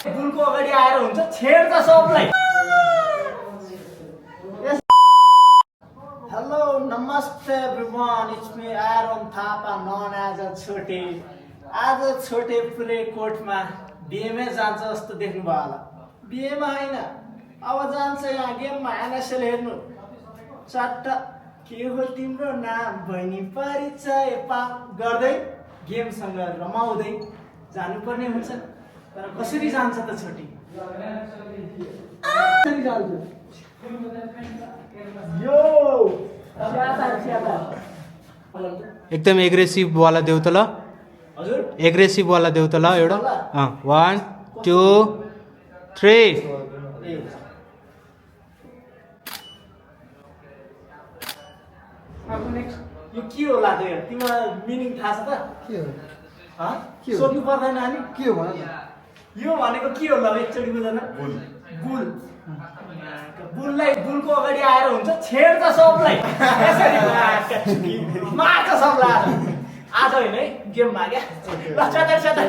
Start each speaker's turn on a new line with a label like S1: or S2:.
S1: बुलको अगाडि आएर हुन्छ छेड्छ सबलाई। हेलो नमस्ते everyone, it's me Aryan Thapa known as a Chhote. आज छोटे पुरै कोर्टमा बिएमै जान्छ जस्तो देख्नुभयो होला। बिएमा होइन, अब जान्छ यहाँ गेममा एनएसएल हेर्नु। चट्ट के हो तिम्रो नाम बहिनी परिचय गर्दै गेमसँग रमाउँदै जानुपर्ने हुन्छ। तर कसरी जान्छ त छोटी? यो
S2: एकदम एग्रेसिभ वाला देऊ त ल।
S1: हजुर
S2: एग्रेसिभ वाला देऊ त ल एउटा। 1 2 3
S1: यो के होला त? तिमीलाई मिनिङ थाहा छ त?
S3: के हो?
S1: सोध्नु पर्दैन अनि
S3: के हो भन न?
S1: यो भनेको के होला एकचोटि बुझ्दैन? बुल। बुललाई बुलको अगाडि आएर हुन्छ छेड्छ सबलाई। यसरी मार्छ सबलाई। आज होइन है गेममा क्या। ल चटर चटर।